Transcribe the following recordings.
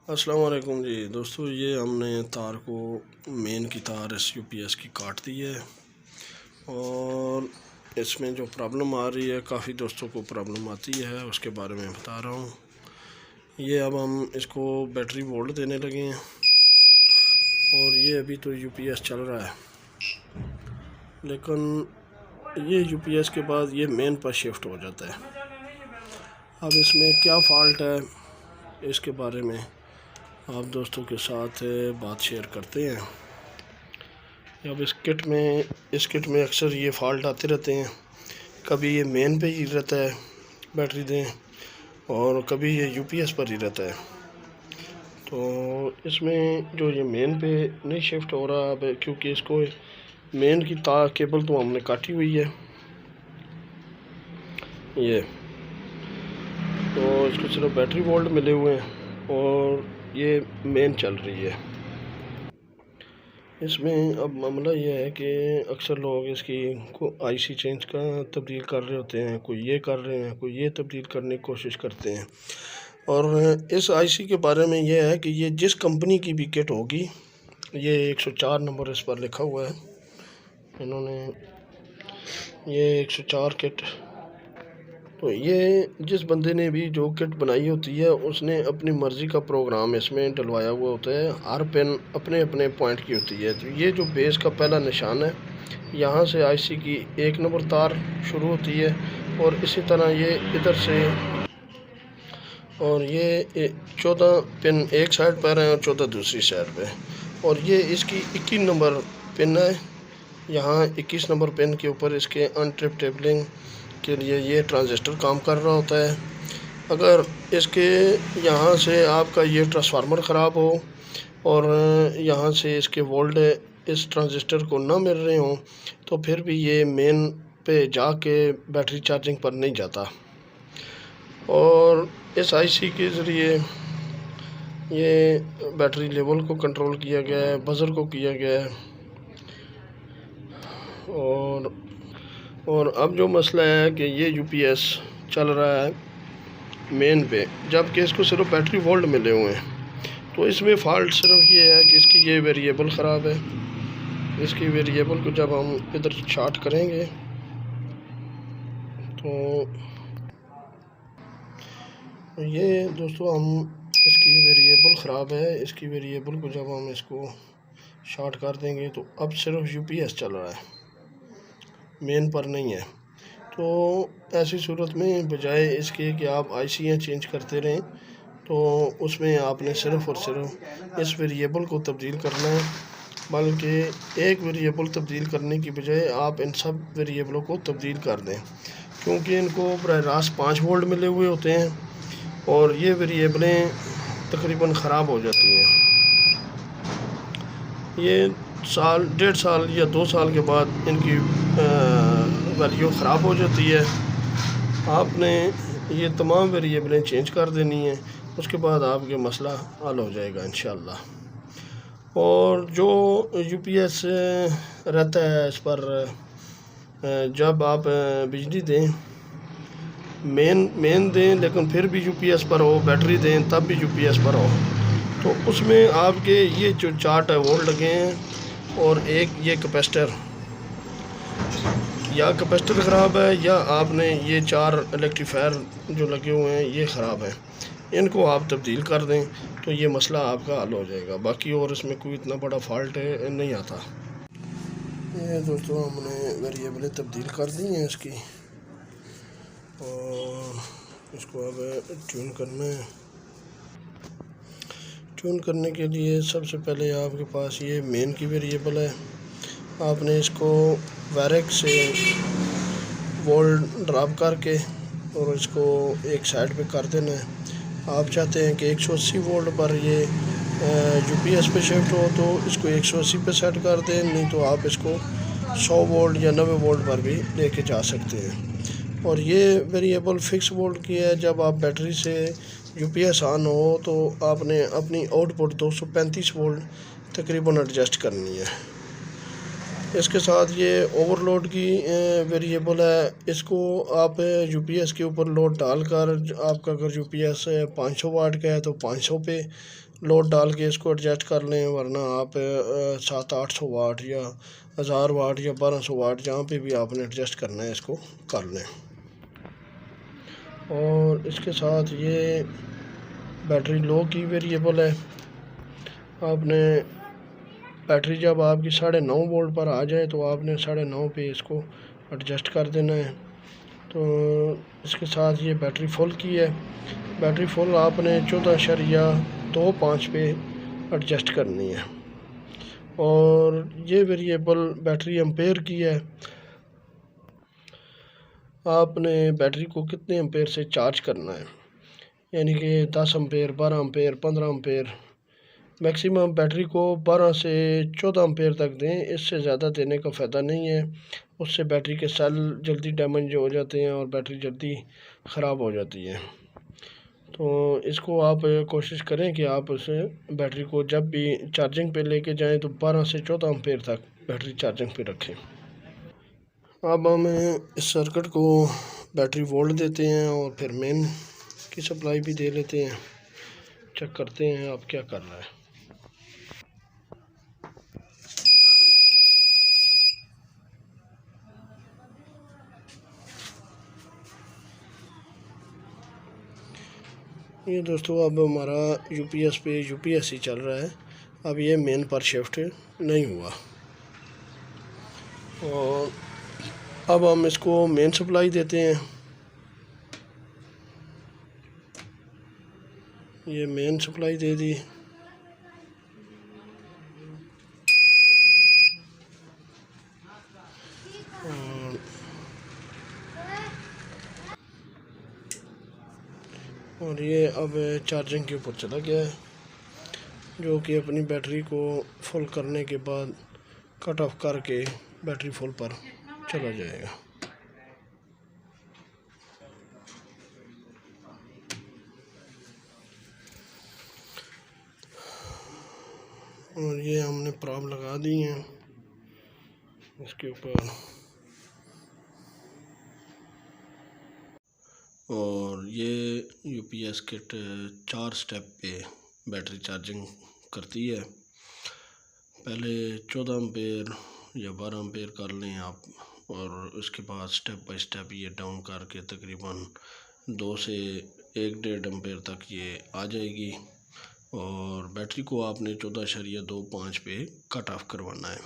अस्सलाम वालेकुम जी दोस्तों, ये हमने तार को मेन की तार एस यूपीएस की काट दी है और इसमें जो प्रॉब्लम आ रही है, काफ़ी दोस्तों को प्रॉब्लम आती है, उसके बारे में बता रहा हूँ। ये अब हम इसको बैटरी वोल्ट देने लगे हैं और ये अभी तो यूपीएस चल रहा है, लेकिन ये यूपीएस के बाद ये मेन पर शिफ्ट हो जाता है। अब इसमें क्या फ़ॉल्ट है, इसके बारे में आप दोस्तों के साथ बात शेयर करते हैं। अब इस किट में अक्सर ये फ़ॉल्ट आते रहते हैं। कभी ये मेन पे ही रहता है बैटरी दें और कभी ये यूपीएस पर ही रहता है। तो इसमें जो ये मेन पे नहीं शिफ्ट हो रहा अब, क्योंकि इसको मेन की तार केबल तो हमने काटी हुई है ये, तो इसको सिर्फ बैटरी वोल्ट मिले हुए हैं और ये मेन चल रही है। इसमें अब मामला ये है कि अक्सर लोग इसकी को आईसी चेंज का तब्दील कर रहे होते हैं, कोई ये कर रहे हैं, कोई ये तब्दील करने की कोशिश करते हैं। और इस आईसी के बारे में ये है कि ये जिस कंपनी की भी किट होगी, ये 104 नंबर इस पर लिखा हुआ है इन्होंने, ये 104 किट। तो ये जिस बंदे ने भी जो किट बनाई होती है, उसने अपनी मर्ज़ी का प्रोग्राम इसमें डलवाया हुआ होता है। हर पेन अपने अपने पॉइंट की होती है। तो ये जो बेस का पहला निशान है, यहाँ से आईसी की 1 नंबर तार शुरू होती है और इसी तरह ये इधर से, और ये 14 पिन एक साइड पर है और 14 दूसरी साइड पे, और ये इसकी 21 नंबर पिन है। यहाँ 21 नंबर पिन के ऊपर इसके अनट्रिप टेबलिंग के लिए ये ट्रांजिस्टर काम कर रहा होता है। अगर इसके यहाँ से आपका ये ट्रांसफार्मर ख़राब हो और यहाँ से इसके वोल्ट इस ट्रांजिस्टर को ना मिल रहे हों, तो फिर भी ये मेन पे जाके बैटरी चार्जिंग पर नहीं जाता। और इस आईसी के ज़रिए ये बैटरी लेवल को कंट्रोल किया गया है, बज़र को किया गया है। और अब जो मसला है कि ये यूपीएस चल रहा है मेन पे, जबकि इसको सिर्फ बैटरी वोल्ट मिले हुए हैं। तो इसमें फ़ॉल्ट सिर्फ ये है कि इसकी ये वेरिएबल ख़राब है। इसकी वेरिएबल को जब हम इधर शार्ट करेंगे तो ये दोस्तों, हम इसकी वेरिएबल ख़राब है। इसकी वेरिएबल को जब हम इसको शार्ट कर देंगे तो अब सिर्फ यूपीएस चल रहा है, मेन पर नहीं है। तो ऐसी सूरत में बजाय इसके कि आप आईसीयाँ चेंज करते रहें, तो उसमें आपने सिर्फ़ और सिर्फ इस वेरिएबल को तब्दील करना है। बल्कि एक वेरिएबल तब्दील करने की बजाय आप इन सब वेरिएबलों को तब्दील कर दें, क्योंकि इनको बराह रास्त 5 वोल्ट मिले हुए होते हैं और ये वेरिएबलें तकरीबन ख़राब हो जाती हैं। ये साल, 1.5 साल या 2 साल के बाद इनकी वैल्यू ख़राब हो जाती है। आपने ये तमाम वेरिएबलें चेंज कर देनी है, उसके बाद आपके मसला हल हो जाएगा इंशाअल्लाह। और जो यूपीएस रहता है इस पर, जब आप बिजली दें, मेन दें लेकिन फिर भी यूपीएस पर हो, बैटरी दें तब भी यूपीएस पर हो, तो उसमें आपके ये जो 4 वोल्ट लगे हैं और एक ये कैपेसिटर, या कैपेसिटर ख़राब है या आपने ये 4 रेक्टिफायर जो लगे हुए हैं ये ख़राब हैं। इनको आप तब्दील कर दें तो ये मसला आपका हल हो जाएगा। बाकी और इसमें कोई इतना बड़ा फ़ॉल्ट नहीं आता। ये दोस्तों, हमने वेरिएबलें तब्दील कर दी हैं इसकी, और इसको अब ट्यून करना है। ट्यून करने के लिए सबसे पहले आपके पास ये मेन की वेरिएबल है। आपने इसको वैरेक से वोल्ट ड्रॉप करके और इसको एक साइड पे कर देना है। आप चाहते हैं कि 180 वोल्ट पर ये यूपीएस पे शिफ्ट हो तो इसको 180 पे सेट कर दें, नहीं तो आप इसको 100 वोल्ट या 90 वोल्ट पर भी लेके जा सकते हैं। और ये वेरिएबल फिक्स वोल्ट की है। जब आप बैटरी से यूपीएस ऑन हो तो आपने अपनी आउटपुट 235 वोल्ट तकरीबन एडजस्ट करनी है। इसके साथ ये ओवरलोड की वेरिएबल है, इसको आप यूपीएस के ऊपर लोड डालकर, आपका अगर यूपीएस 500 वाट का है तो 500 पे लोड डाल के इसको एडजस्ट कर लें, वरना आप 700-800 वाट या 1000 वाट या 1200 वाट जहाँ पे भी आपने एडजस्ट करना है इसको कर लें। और इसके साथ ये बैटरी लो की वेरिएबल है, आपने बैटरी जब आपकी 9.5 वोल्ट पर आ जाए तो आपने 9.5 पे इसको एडजस्ट कर देना है। तो इसके साथ ये बैटरी फुल की है, बैटरी फुल आपने 14.25 पे एडजस्ट करनी है। और ये वेरिएबल बैटरी एम्पेयर की है, आपने बैटरी को कितने एम्पेयर से चार्ज करना है, यानी कि 10 ampere, 12 ampere, 15 ampere. Maximum battery को 12 से 14 एम्पेयर तक दें, इससे ज़्यादा देने का फ़ायदा नहीं है, उससे बैटरी के सेल जल्दी डैमेज हो जाते हैं और बैटरी जल्दी ख़राब हो जाती है। तो इसको आप कोशिश करें कि आप उस बैटरी को जब भी चार्जिंग पे लेके जाएं तो 12 से 14 एम्पेयर तक बैटरी चार्जिंग पे रखें। अब हम इस सर्किट को बैटरी वोल्ट देते हैं और फिर मेन की सप्लाई भी दे लेते हैं, चेक करते हैं आप क्या कर रहा है। ये दोस्तों अब हमारा यूपीएस पे यूपीएस ही चल रहा है, अब ये मेन पर शिफ्ट नहीं हुआ। और अब हम इसको मेन सप्लाई देते हैं, ये मेन सप्लाई दे दी। और ये अब चार्जिंग के ऊपर चला गया है, जो कि अपनी बैटरी को फुल करने के बाद कट ऑफ करके बैटरी फुल पर चला जाएगा। और ये हमने प्रॉब लगा दी हैं इसके ऊपर, और ये यूपीएस किट 4 स्टेप पे बैटरी चार्जिंग करती है। पहले 14 एम्पेयर या 12 एम्पेयर कर लें आप, और उसके बाद स्टेप बाय स्टेप ये डाउन करके तकरीबन 2 से 1.5 एम्पेयर तक ये आ जाएगी। और बैटरी को आपने 14.25 पे कट ऑफ करवाना है।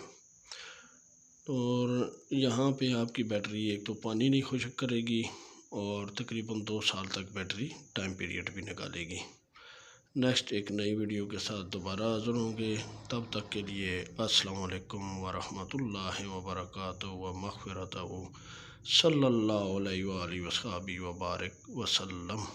और यहाँ पे आपकी बैटरी एक तो पानी नहीं खुश्क करेगी और तकरीबन 2 साल तक बैटरी टाइम पीरियड भी निकालेगी। नेक्स्ट एक नई वीडियो के साथ दोबारा हाज़िर होंगे, तब तक के लिए अस्सलाम वालेकुम वरहमतुल्लाहि वबरकातुहू व मग़फ़िरतहू सल्लल्लाहु अलैहि व आलिहि व सल्लम।